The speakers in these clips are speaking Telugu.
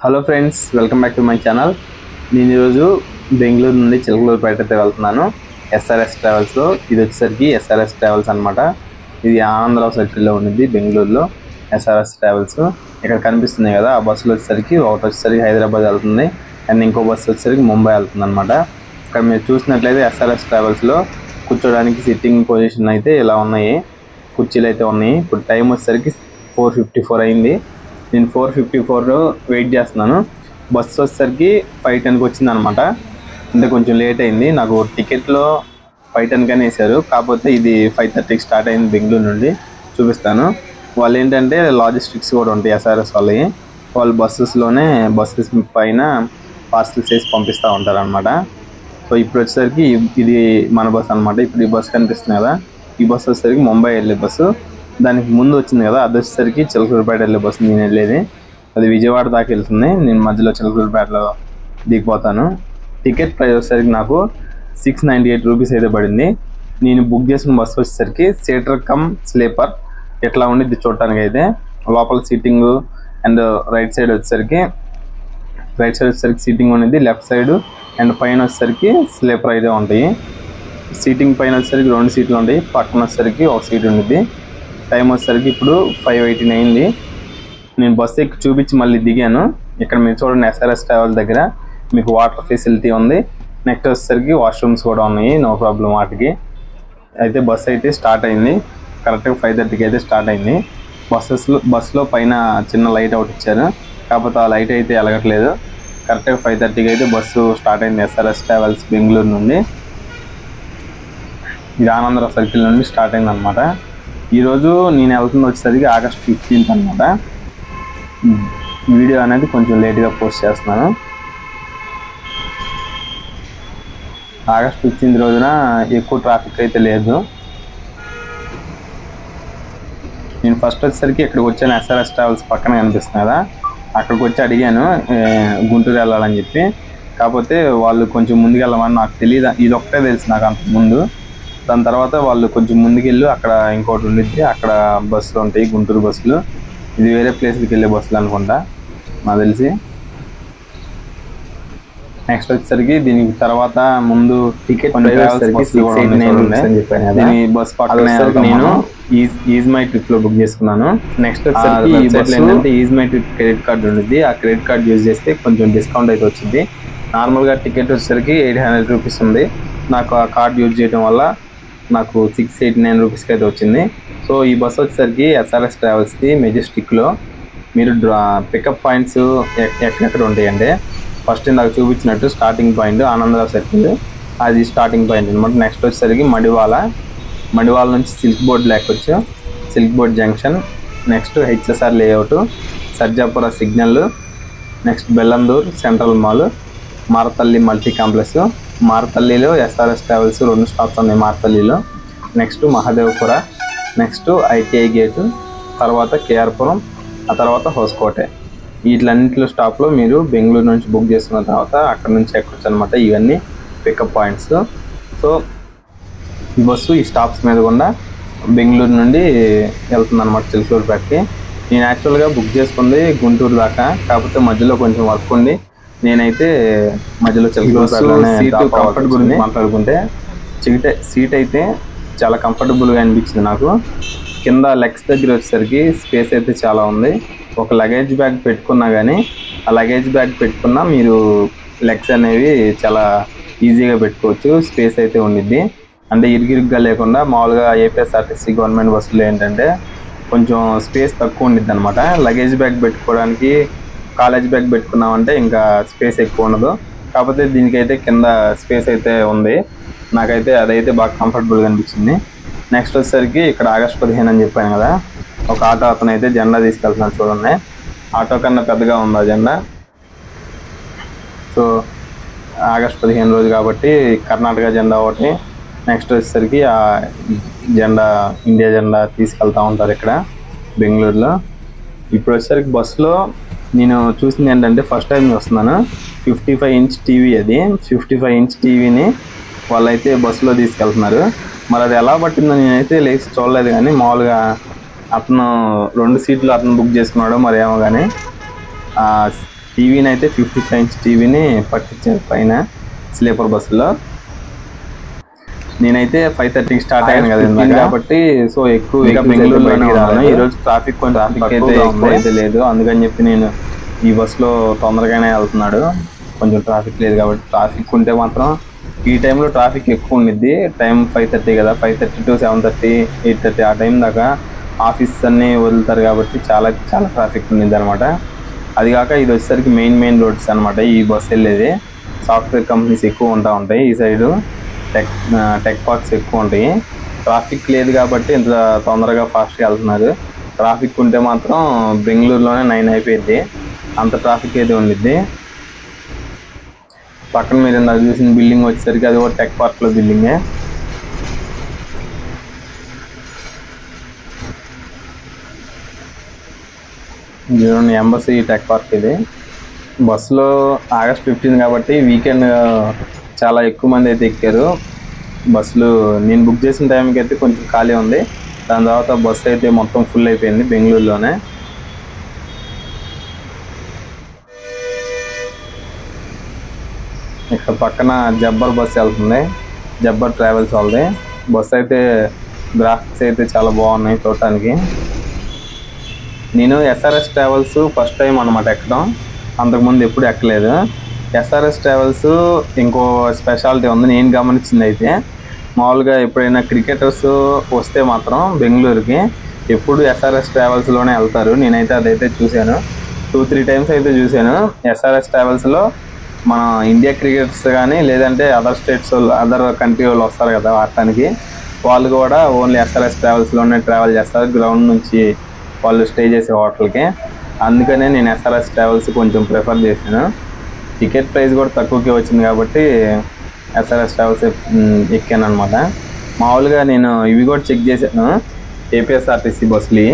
Hello friends, welcome back to my channel. నేను ఈరోజు బెంగళూరు నుండి చిలకలూరుపేట అయితే వెళ్తున్నాను ఎస్ఆర్ఎస్ ట్రావెల్స్లో. ఇది వచ్చేసరికి ఎస్ఆర్ఎస్ ట్రావెల్స్ అనమాట. ఇది ఆనందరావు సర్కిల్లో ఉన్నది బెంగళూరులో ఎస్ఆర్ఎస్ ట్రావెల్స్. ఇక్కడ కనిపిస్తున్నాయి కదా, ఆ బస్సులు వచ్చేసరికి ఒకటి వచ్చేసరికి హైదరాబాద్ వెళ్తుంది అండ్ ఇంకో బస్సు వచ్చేసరికి ముంబై వెళ్తుంది అనమాట. ఇక్కడ మీరు చూసినట్లయితే ఎస్ఆర్ఎస్ ట్రావెల్స్లో కూర్చోడానికి సిట్టింగ్ పొజిషన్ అయితే ఇలా ఉన్నాయి, కుర్చీలు అయితే ఉన్నాయి. ఇప్పుడు టైం వచ్చేసరికి 4:54 అయింది. నేను 4:54 వెయిట్ చేస్తున్నాను. బస్సు వచ్చేసరికి 5:10కి వచ్చింది అనమాట. అంటే కొంచెం లేట్ అయింది. నాకు టికెట్లో 5:10 వేశారు, కాకపోతే ఇది 5:30కి స్టార్ట్ అయింది బెంగళూరు నుండి. చూపిస్తాను. వాళ్ళు ఏంటంటే లాజిస్టిక్స్ కూడా ఉంటాయి ఎస్ఆర్ఎస్ వాళ్ళవి. వాళ్ళు బస్సెస్ పైన పార్సల్స్ చేసి పంపిస్తూ ఉంటారు అనమాట. సో ఇప్పుడు వచ్చేసరికి ఇది మన బస్సు అనమాట. ఇప్పుడు ఈ బస్సు కనిపిస్తుంది కదా, ఈ బస్సు వచ్చేసరికి ముంబై వెళ్ళే బస్సు. దానికి ముందు వచ్చింది కదా, అది వచ్చేసరికి చిలకలూరుపేట వెళ్ళే బస్సు. నేను వెళ్ళేది అది విజయవాడ దాకా వెళ్తుంది. నేను మధ్యలో చిలకలూరుపేటలో దిగిపోతాను. టికెట్ ప్రైస్ వచ్చేసరికి నాకు 698 రూపీస్ అయితే పడింది. నేను బుక్ చేసిన బస్సు వచ్చేసరికి సీటర్ కమ్ స్లీపర్ ఎట్లా ఉండిద్ది చూడటానికి. అయితే లోపల సీటింగ్ అండ్ రైట్ సైడ్ వచ్చేసరికి సీటింగ్ ఉండేది, లెఫ్ట్ సైడ్ అండ్ పైన వచ్చేసరికి స్లీపర్ అయితే ఉంటాయి. సీటింగ్ పైన వచ్చేసరికి 2 సీట్లు ఉంటాయి, పక్కన వచ్చేసరికి ఒక సీట్ ఉండేది. టైం వచ్చేసరికి ఇప్పుడు 5:18 అయింది. నేను బస్సు ఎక్కి చూపించి మళ్ళీ దిగాను. ఇక్కడ మీరు చూడండి, ఎస్ఆర్ఎస్ ట్రావెల్ దగ్గర మీకు వాటర్ ఫెసిలిటీ ఉంది. నెక్స్ట్ వచ్చేసరికి వాష్రూమ్స్ కూడా ఉన్నాయి, నో ప్రాబ్లం వాటికి. అయితే బస్సు అయితే స్టార్ట్ అయింది. కరెక్ట్గా 5:30కి అయితే స్టార్ట్ అయింది. బస్సులో పైన చిన్న లైట్ అవుట్ ఇచ్చారు, కాకపోతే ఆ లైట్ అయితే వెలగట్లేదు. కరెక్ట్గా 5:30కి అయితే బస్సు స్టార్ట్ అయింది ఎస్ఆర్ఎస్ ట్రావెల్స్ బెంగళూరు నుండి. ఇది ఆనందరావు సర్కిల్ నుండి స్టార్ట్ అయింది అనమాట. ఈరోజు నేను వెళ్తుంది వచ్చేసరికి ఆగస్ట్ 15th అనమాట. వీడియో అనేది కొంచెం లేట్గా పోస్ట్ చేస్తున్నాను. ఆగస్ట్ 15th రోజున ఎక్కువ ట్రాఫిక్ అయితే లేదు. నేను ఫస్ట్ వచ్చేసరికి ఇక్కడికి వచ్చాను, ఎస్ఆర్ఎస్ ట్రావెల్స్ పక్కన కనిపిస్తుంది కదా, అక్కడికి వచ్చి అడిగాను గుంటూరు వెళ్ళాలని చెప్పి. కాకపోతే వాళ్ళు కొంచెం ముందుకు వెళ్ళమని, నాకు తెలియదు, ఇది ఒక్కటే తెలుసు నాకు అంత ముందు. దాని తర్వాత వాళ్ళు కొంచెం ముందుకెళ్ళి అక్కడ ఇంకోటి ఉండిద్ది, అక్కడ బస్సులు ఉంటాయి, గుంటూరు బస్సులు. ఇది వేరే ప్లేస్కి వెళ్ళే బస్సులు అనుకుంటా నాకు తెలిసి. నెక్స్ట్ వచ్చేసరికి దీనికి తర్వాత ముందు టికెట్ బస్ పక్కన నేను ఈజ్ మై ట్రిప్ లో బుక్ చేసుకున్నాను. నెక్స్ట్ వచ్చేసరికి ఈ బస్సులో ఏంటంటే is my trip credit card ఉండిద్ది. ఆ క్రెడిట్ కార్డు యూజ్ చేస్తే కొంచెం డిస్కౌంట్ అయితే వచ్చింది. నార్మల్గా టికెట్ వచ్చేసరికి 800 రూపీస్ ఉంది. నాకు ఆ కార్డు యూజ్ చేయడం వల్ల నాకు 689 రూపీస్కి అయితే వచ్చింది. సో ఈ బస్సు వచ్చేసరికి ఎస్ఆర్ఎస్ ట్రావెల్స్ది మెజెస్టిక్లో మీరు పికప్ పాయింట్స్ ఎక్కడెక్కడ ఉంటాయంటే, ఫస్ట్ నాకు చూపించినట్టు స్టార్టింగ్ పాయింట్ ఆనందరావు సర్కిల్, అది స్టార్టింగ్ పాయింట్ అనమాట. నెక్స్ట్ వచ్చేసరికి మడివాల నుంచి సిల్క్ బోర్డ్ ఎక్కొచ్చు, silk board junction. Next HSR layout, Sarjapura signal, next Bellandur central mall, Marathahalli multi complex. మారతల్లిలో ఎస్ఆర్ఎస్ ట్రావెల్స్ 2 స్టాప్స్ ఉన్నాయి మారతల్లిలో. Next Mahadevapura, next ITI gate, తర్వాత కేఆర్పురం, ఆ తర్వాత హోస్కోటే. వీటిలన్నింటిలో స్టాప్లో మీరు బెంగళూరు నుంచి బుక్ చేసుకున్న తర్వాత అక్కడ నుంచి ఎక్కొచ్చు అనమాట. ఇవన్నీ పికప్ పాయింట్స్. సో ఈ బస్సు ఈ స్టాప్స్ మీద కూడా బెంగళూరు నుండి వెళ్తుంది అనమాట చిలకలూరుపేటకి. నేను యాక్చువల్గా బుక్ చేసుకుంది గుంటూరు దాకా, కాకపోతే మధ్యలో కొంచెం వర్క్ ఉండి నేనైతే మధ్యలో చిలకలూరుపేటలోనే కంఫర్ట్ గురించి మాట్లాడుకుంటే, సీట్ అయితే చాలా కంఫర్టబుల్గా అనిపించింది నాకు. కింద లెగ్స్ దగ్గర వచ్చేసరికి స్పేస్ అయితే చాలా ఉంది. ఒక లగేజ్ బ్యాగ్ పెట్టుకున్నా కానీ, ఆ లగేజ్ బ్యాగ్ పెట్టుకున్నా మీరు లెగ్స్ అనేవి చాలా ఈజీగా పెట్టుకోవచ్చు. స్పేస్ అయితే ఉండిద్ది, అంటే ఇరుగిరుగ్గా లేకుండా. మామూలుగా ఏపీఎస్ఆర్టీసీ గవర్నమెంట్ బస్సులో ఏంటంటే కొంచెం స్పేస్ తక్కువ ఉండిద్ది అనమాట. లగేజ్ బ్యాగ్ పెట్టుకోవడానికి, కాలేజ్ బ్యాగ్ పెట్టుకున్నామంటే ఇంకా స్పేస్ ఎక్కువ ఉండదు. కాకపోతే దీనికైతే కింద స్పేస్ అయితే ఉంది. నాకైతే అదైతే బాగా కంఫర్టబుల్గా అనిపించింది. నెక్స్ట్ వచ్చేసరికి ఇక్కడ ఆగస్ట్ 15 అని చెప్పాను కదా, ఒక ఆటో అతను అయితే జెండా తీసుకెళ్తున్నాడు చూడండి. ఆటో కన్నా పెద్దగా ఉంది ఆ జెండా. సో ఆగస్ట్ 15 రోజు కాబట్టి కర్ణాటక జెండా ఒకటి. నెక్స్ట్ వచ్చేసరికి ఆ జెండా, ఇండియా జెండా తీసుకెళ్తూ ఉంటారు ఇక్కడ బెంగళూరులో. ఇప్పుడు వచ్చేసరికి బస్సులో నేను చూసింది ఏంటంటే, ఫస్ట్ టైం వస్తున్నాను, 55 ఇంచ్ టీవీ. అది 55 ఇంచ్ టీవీని వాళ్ళైతే బస్సులో తీసుకెళ్తున్నారు. మరి అది ఎలా పట్టిందో నేనైతే లేచి చూడలేదు, కానీ మామూలుగా అతను 2 సీట్లు అతను బుక్ చేసుకున్నాడు మరి ఏమో. కానీ టీవీని అయితే 55 ఇంచ్ టీవీని పట్టించారు పైన స్లీపర్ బస్సులో. నేనైతే 5:30కి స్టార్ట్ అయ్యాను కదా కాబట్టి సో ఎక్కువ ఇంకా బెంగళూరులోనే ఉన్నాను. ఈరోజు ట్రాఫిక్ అయితే ఎక్కువ అయితే లేదు, అందుకని చెప్పి నేను ఈ బస్సులో తొందరగానే వెళ్తున్నాడు. కొంచెం ట్రాఫిక్ లేదు కాబట్టి. ట్రాఫిక్ ఉంటే మాత్రం ఈ టైంలో ట్రాఫిక్ ఎక్కువ ఉండిద్ది. టైం 5:30 కదా, 5:30 to 7:30 8:30 ఆ టైం దాకా ఆఫీస్ అన్నీ వదులుతారు కాబట్టి చాలా ట్రాఫిక్ ఉండిద్ది అనమాట. అది కాక ఇది వచ్చేసరికి మెయిన్ రోడ్స్ అనమాట. ఈ బస్సు వెళ్ళేది సాఫ్ట్వేర్ కంపెనీస్ ఎక్కువ ఉంటాయి ఈ సైడు, టెక్ పార్క్స్ ఎక్కువ ఉంటాయి. ట్రాఫిక్ లేదు కాబట్టి ఇంత తొందరగా ఫాస్ట్గా వెళ్తున్నారు. ట్రాఫిక్ ఉంటే మాత్రం బెంగళూరులోనే 9 అయిపోయింది, అంత ట్రాఫిక్ అయితే ఉండిద్ది. పక్కన మీరు ఇందాక చూసిన బిల్డింగ్ వచ్చేసరికి అది కూడా టెక్ పార్క్లో బిల్డింగే. చూడండి ఎంబసీ టెక్ పార్క్ ఇది. బస్సులో August 15 కాబట్టి వీకెండ్ చాలా ఎక్కువ మంది అయితే ఎక్కారు. బస్సులు నేను బుక్ చేసిన టైంకి అయితే కొంచెం ఖాళీ ఉంది, దాని తర్వాత బస్సు అయితే మొత్తం ఫుల్ అయిపోయింది బెంగళూరులోనే. ఇక్కడ పక్కన జబ్బర్ బస్సు వెళ్తుంది, జబ్బర్ ట్రావెల్స్ వాళ్ళది. బస్సు అయితే గ్రాఫిక్స్ అయితే చాలా బాగున్నాయి చూడటానికి. నేను SRS ట్రావెల్స్ ఫస్ట్ టైం అనమాట ఎక్కడం, అంతకుముందు ఎప్పుడు ఎక్కలేదు. SRS ట్రావెల్స్ ఇంకో స్పెషాలిటీ ఉంది నేను గమనించింది అయితే, మామూలుగా ఎప్పుడైనా క్రికెటర్స్ వస్తే మాత్రం బెంగళూరుకి ఎప్పుడు SRS ట్రావెల్స్లోనే వెళ్తారు. నేనైతే అదైతే చూశాను, 2-3 టైమ్స్ అయితే చూశాను. SRS ట్రావెల్స్లో మన ఇండియా క్రికెటర్స్ కానీ లేదంటే అదర్ స్టేట్స్ వాళ్ళు అదర్ కంట్రీ వాళ్ళు వస్తారు కదా ఆడటానికి, వాళ్ళు కూడా ఓన్లీ SRS ట్రావెల్స్లోనే ట్రావెల్ చేస్తారు గ్రౌండ్ నుంచి వాళ్ళు స్టే చేసే హోటల్కి. అందుకనే నేను SRS ట్రావెల్స్ కొంచెం ప్రిఫర్ చేశాను. టికెట్ ప్రైస్ కూడా తక్కువకే వచ్చింది కాబట్టి SRS ట్రావెల్స్ ఎక్కాను అనమాట. మామూలుగా నేను ఇవి కూడా చెక్ చేశాను, APSRTC బస్సులు.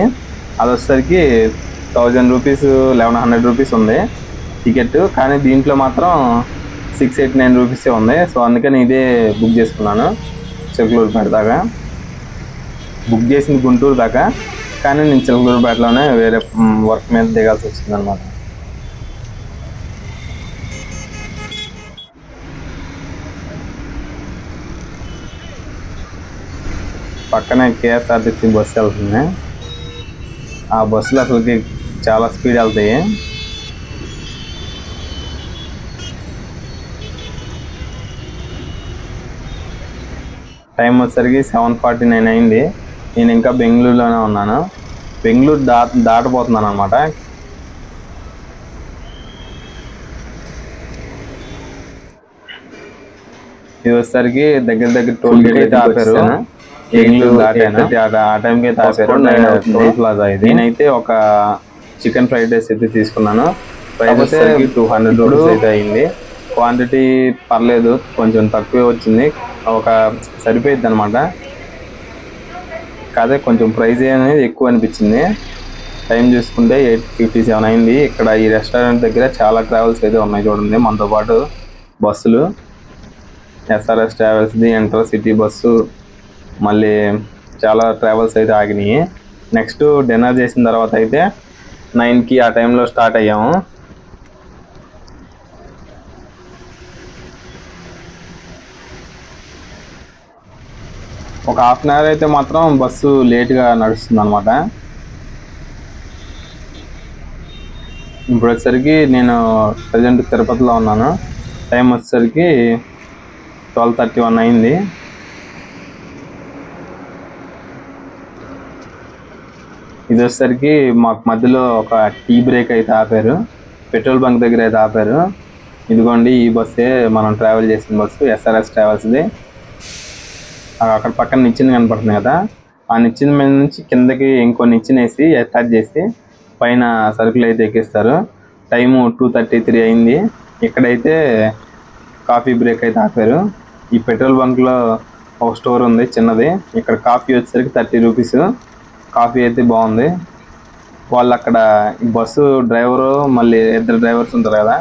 అది వచ్చేసరికి 1000 రూపీస్ 1100 రూపీస్ ఉంది టికెట్, కానీ దీంట్లో మాత్రం 689 రూపీసే ఉంది. సో అందుకని ఇదే బుక్ చేసుకున్నాను. చిలకలూరుపేట దాకా బుక్ చేసింది గుంటూరు దాకా, కానీ నేను చిలకలూరుపేటలోనే వేరే వర్క్ మీద దిగాల్సి వచ్చింది అనమాట. పక్కనే KSRTC బస్సు వెళ్తుంది. ఆ బస్సులు అసలుకి చాలా స్పీడ్ వెళ్తాయి. టైం వచ్చేసరికి 7:49 అయింది. నేను ఇంకా బెంగళూరులోనే ఉన్నాను, బెంగళూరు దాటబోతున్నాను అనమాట. ఇది వచ్చేసరికి దగ్గర టోల్ గేట్ అయితే ఆపారు. బెంగళూరు ఆ టైంకి అయితే ఆపారు. టోల్ ప్లాజా ఇది. నేనైతే ఒక చికెన్ ఫ్రైడ్ రైస్ అయితే తీసుకున్నాను. ప్రైస్ వచ్చేసరికి 200 రూపీస్ అయితే అయింది. క్వాంటిటీ పర్లేదు, కొంచెం తక్కువే వచ్చింది, ఒక సరిపోయిద్ది అనమాట. కాదే కొంచెం ప్రైస్ అనేది ఎక్కువ అనిపించింది. టైం చూసుకుంటే 8:57 అయింది. ఇక్కడ ఈ రెస్టారెంట్ దగ్గర చాలా ట్రావెల్స్ అయితే ఉన్నాయి చూడండి, మనతో పాటు బస్సులు. SRS ట్రావెల్స్ది ఇంటర్సిటీ బస్సు, మళ్ళీ చాలా ట్రావెల్స్ అయితే ఆగినాయి. నెక్స్ట్ డిన్నర్ చేసిన తర్వాత అయితే 9కి ఆ టైంలో స్టార్ట్ అయ్యాము. ఒక హాఫ్ అన్ అవర్ అయితే మాత్రం బస్సు లేట్గా నడుస్తుంది అనమాట. ఇప్పుడు వచ్చేసరికి నేను ప్రజెంట్ తిరుపతిలో ఉన్నాను. టైం వచ్చేసరికి 12:31 అయింది. ఇది వచ్చేసరికి మాకు మధ్యలో ఒక టీ బ్రేక్ అయితే ఆపారు, పెట్రోల్ బంక్ దగ్గర అయితే ఆపారు. ఇదిగోండి ఈ బస్సే మనం ట్రావెల్ చేసిన బస్సు, SRS ట్రావెల్స్ది. అక్కడ పక్కన నిచ్చెన కనపడుతుంది కదా, ఆ నిచ్చెన మీద నుంచి కిందకి ఇంకో నిచ్చెన వేసి అటాచ్ చేసి పైన సరుకులు అయితే ఎక్కిస్తారు. టైము 2:33 అయింది. ఇక్కడైతే కాఫీ బ్రేక్ అయితే ఆపారు. ఈ పెట్రోల్ బంక్లో ఒక స్టోర్ ఉంది చిన్నది, ఇక్కడ కాఫీ వచ్చేసరికి 30 రూపీస్. కాఫీ అయితే బాగుంది. వాళ్ళు అక్కడ బస్సు డ్రైవరు మళ్ళీ 2 డ్రైవర్స్ ఉంటారు కదా,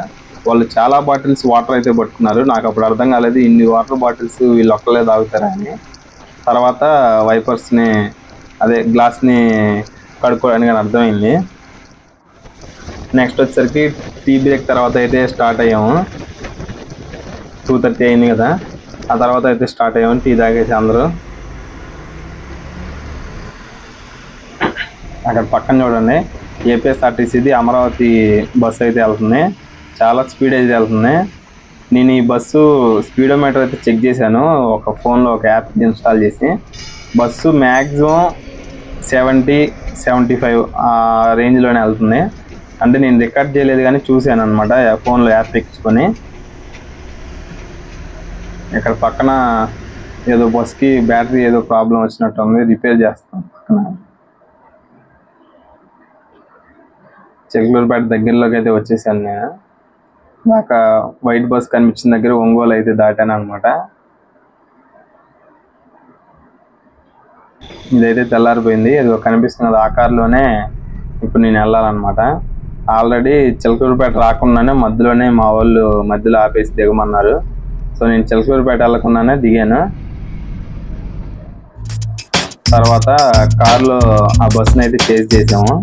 వాళ్ళు చాలా బాటిల్స్ వాటర్ అయితే పట్టుకున్నారు. నాకు అప్పుడు అర్థం కాలేదు ఇన్ని వాటర్ బాటిల్స్ వీళ్ళు ఒక్కలే తాగుతారా అని. తర్వాత వైపర్స్ని అదే గ్లాస్ని కడుక్కోవడానికి అని అర్థమైంది. నెక్స్ట్ వచ్చేసరికి టీ బ్రేక్ తర్వాత అయితే స్టార్ట్ అయ్యాము. 2:30 అయింది కదా, ఆ తర్వాత అయితే స్టార్ట్ అయ్యాము. టీ తాగేసి అందరూ అక్కడ పక్కన చూడండి ఏపీఎస్ఆర్టీసీది అమరావతి బస్సు అయితే వెళ్తుంది. చాలా స్పీడ్ అయితే వెళ్తుంది. నేను ఈ బస్సు స్పీడోమీటర్ అయితే చెక్ చేశాను ఒక ఫోన్లో, ఒక యాప్ ఇన్స్టాల్ చేసి. బస్సు మ్యాక్సిమం 70-75 ఆ రేంజ్లోనే వెళ్తుంది. అంటే నేను రికార్డ్ చేయలేదు కానీ చూశాను అనమాట ఫోన్లో యాప్ ఎక్కించుకొని. ఇక్కడ పక్కన ఏదో బస్కి బ్యాటరీ ఏదో ప్రాబ్లం వచ్చినట్టు ఉంది, రిపేర్ చేస్తాం. పక్కన చిలకలూరుపేట దగ్గరలోకి అయితే వచ్చేసాను నేను. నాకు వైట్ బస్ కనిపించిన దగ్గర ఒంగోలు అయితే దాటాను అనమాట. ఇదైతే తెల్లారిపోయింది. ఇది కనిపిస్తున్నది ఆ కార్లోనే ఇప్పుడు నేను వెళ్ళాలన్నమాట. ఆల్రెడీ చిలకలూరుపేట రాకుండానే మధ్యలోనే మా వాళ్ళు మధ్యలో ఆపేసి దిగమన్నారు. సో నేను చిలకలూరుపేట వెళ్ళకుండానే దిగాను. తర్వాత కార్లో ఆ బస్సుని అయితే చేజ్ చేసాము.